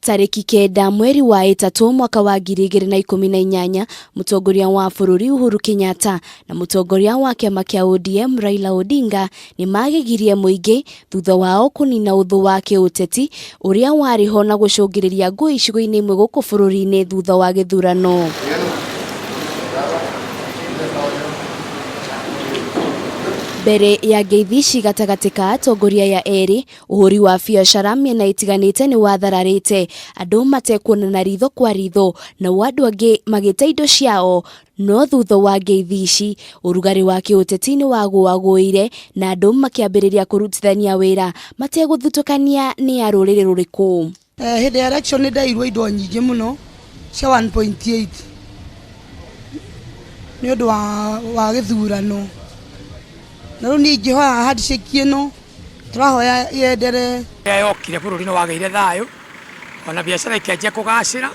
Tariki kenda mweri wa ĩtatũ mwaka wa 2018 mũtongoria wa bũrũri Uhuru Kenyatta na mũtongoria wa kĩama kĩa ODM Raila Odinga nĩ magegirie mũingĩ thutha wao kũnina ũthũ wa kĩũteti ũrĩa warĩ ho na gũcũngĩrĩria ngũĩ icigo-inĩ imwe gũkũ bũrũri-inĩ thutha wa gĩthurano. Mbere ya ngeithi ici gatagatĩ ka atongoria ya erĩ, ũhũri wa biacara mĩena ĩtiganĩte nĩ wathararĩte, andũ matekuonana ritho kwa ritho, na andũ angĩ magĩte indo ciao. No thutha wa ngeithi ici, ũrugarĩ wa kĩũteti nĩ wagũagũire na andũ makĩambĩrĩria kũrutithania wĩra mategũthutũkania nĩ a rũrĩrĩ rũrĩkũ. Hĩndĩ ya election nĩ ndairwo indo nyingĩ mũno cia 1.8 nĩ ũndũ wa gĩthurano. Na rĩu niĩ ingĩhoya handshake ĩno tũrahoya yendere. Yokire bũrũri-inĩ wagĩire thayũ, ona biacara ikĩanjia kũgacĩra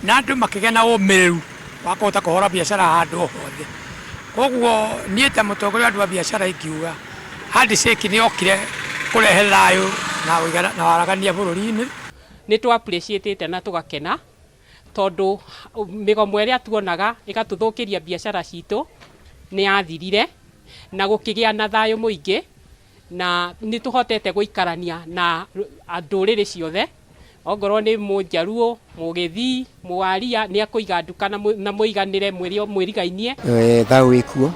na andũ makĩgĩa na ũmĩrĩru wa kũhota kũhora biacara handũ hothe. Koguo niĩ ta mũtongoria wa andũ a biacara ingiuga handshake nĩ yokire kũrehe thayũ na waragania bũrũri-inĩ. Nĩ twa appreciate na tũgakena tondũ mĩgomo ĩrĩa tuonaga ĩgatũthũkĩria biacara citũ nĩ yathirire na gũkĩgĩa na thayũ mũingĩ na nĩ tũhotete gũikarania na ndũrĩrĩ ciothe, ongorwo nĩ Mũjaruo, Mũgĩthii, Mũwaria nĩ akũiga nduka na mũiganĩre mwĩrigainie. Thayũ wĩkuo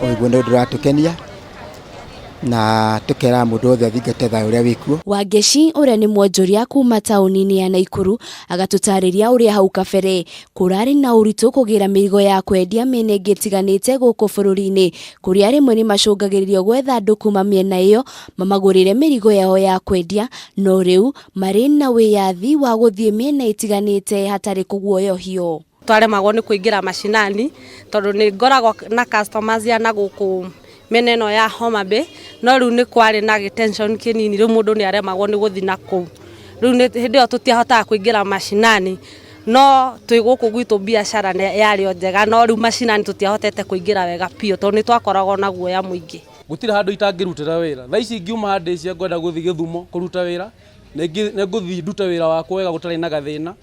ũguo nĩ ũratũkenia na tũkera mũndũ wothe athingate thayũ ũrĩa wĩkuo. Wangeci ũrĩa nĩ mwonjoria kuma taũni-inĩ ya Naikuru agatũtarĩria ũrĩa hau kabere kũrarĩ na ũritũ kũgĩra mĩrigo ya kwendia mĩena ĩngĩ ĩtiganĩte gũkũ bũrũri-inĩ, kũrĩa rĩmwe nĩ macũngagĩrĩrio gwetha andũ kuma mĩena ĩyo mamagũrĩre mĩrigo yao ya kwendia, no rĩu marĩ na wĩyathi wa gũthiĩ mĩena ĩtiganĩte hatarĩ kũguoyohio. Twaremagwo nĩ kũingĩra macinani tondũ nĩ ngoragwo na customers ya na gũkũ mĩena ĩno ya Homa Bay, no rĩu nĩ kwarĩ na tension kĩnini, rĩu mũndũ nĩ aremagwo nĩ gũthiĩ na kũu. Rĩu hĩndĩ ĩyo tũtiahotaga kũingĩra macinani, no twĩ gũkũ gwitũ biacara yarĩ o njega, no rĩu macinani tũtiahotete kũingĩra wega biũ tondũ nĩ twakoragwo na guoya mũingĩ. Gũtirĩ handũ itangĩrutĩra wĩra. Thaa ici ingiuma handĩ cia ngwenda gũthiĩ Gĩthumo kũruta wĩra, nĩ ngũthiĩ ndute wĩra wakwa wega gũtarĩ na gathĩna.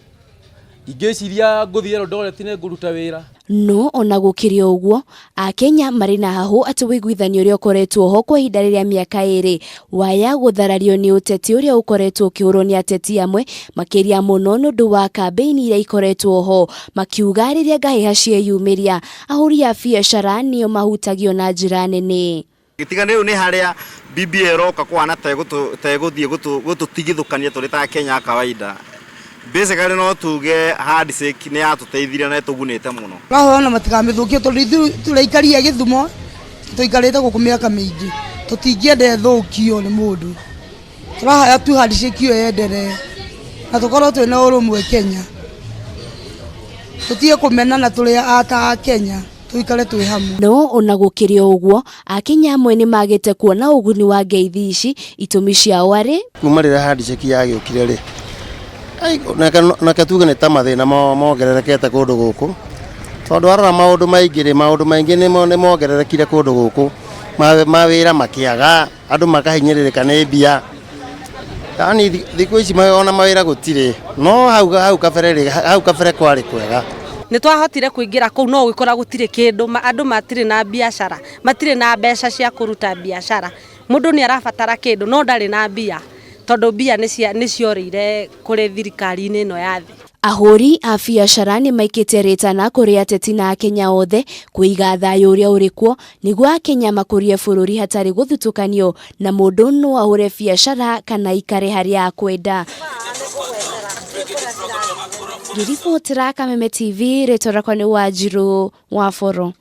Ingĩciria ngũthiĩ Eldoret nĩ ngũruta wĩra. No ona gũkĩrĩ ũguo, Akenya marĩ na hahũ atĩ wĩiguithanio ũrĩa ũkoretwo ho kwa ihinda rĩrĩa mĩaka ĩrĩ waya gũtharario nĩ ũteti ũrĩa ũkoretwo ũkĩhũrwo nĩ ateti amwe, makĩria mũno nĩ ũndũ wa kambĩini iria ikoretwo ho, makiuga rĩrĩa ngahĩha cieyumĩria ahũri a biacara nĩo mahutagio na njĩra nene. Gĩtiganu rĩu nĩ harĩa BBI roka kwana tegũthiĩ gũtũtigithũkania tũrĩ ta Kenya a kawaida. Basically no tuge handshake nĩ yatũteithirie na ĩtũgunĩte mũno. Tũrahoya matikamĩthũkie tondũ tũraikaria Gĩthumo, tũikarĩte gũkũ mĩaka mĩingĩ, tũtingĩenda ĩthũkio nĩ mũndũ. Tũrahoya tu handshake ĩyo yendere na tũkorwo twĩ na ũrũmwe Kenya. Tũtige kũmenana tũrĩ a Kenya, tũikare twĩ hamwe. No ona gũkĩrĩ ũguo, Akenya amwe nĩ magĩte kuona ũguni wa ngeithi ici, itũmi ciao arĩ kuma rĩrĩa handshake yagĩũkire rĩ, na tuge nĩ ta mathĩna mongererekete kũndũ gũkũ tondũ arora maũndũ maingĩ nĩ mongererekire kũndũ gũkũ, mawĩra makĩaga, andũ makahinyĩrĩrĩka nĩ mbia. Yani thikũ ici ona mawĩra gũtirĩ, no hau kabere kwarĩ kwega. Nĩ twahotire kũingĩra kũu, no gũkora gũtirĩ kĩndũ, andũ matirĩ na biacara, matirĩ na mbeca cia kũruta biacara. Mũndũ nĩ arabatara kĩndũ no ndarĩ na mbia tondũ mbia nĩ ciorĩire kũrĩ thirikari-inĩ ĩno ya thĩ. Ahũri a biacara nĩ maikĩte rĩtana kũrĩ ateti na Akenya othe kũiga thayũ ũrĩa ũrĩ kuo nĩguo Akenya makũrie bũrũri hatarĩ gũthutũkanio na mũndũ no ahũre biacara kana ikare harĩa akwenda. Ngĩribotera Kameme TV, rĩtwa rĩakwa nĩ Wanjirũ Waboro.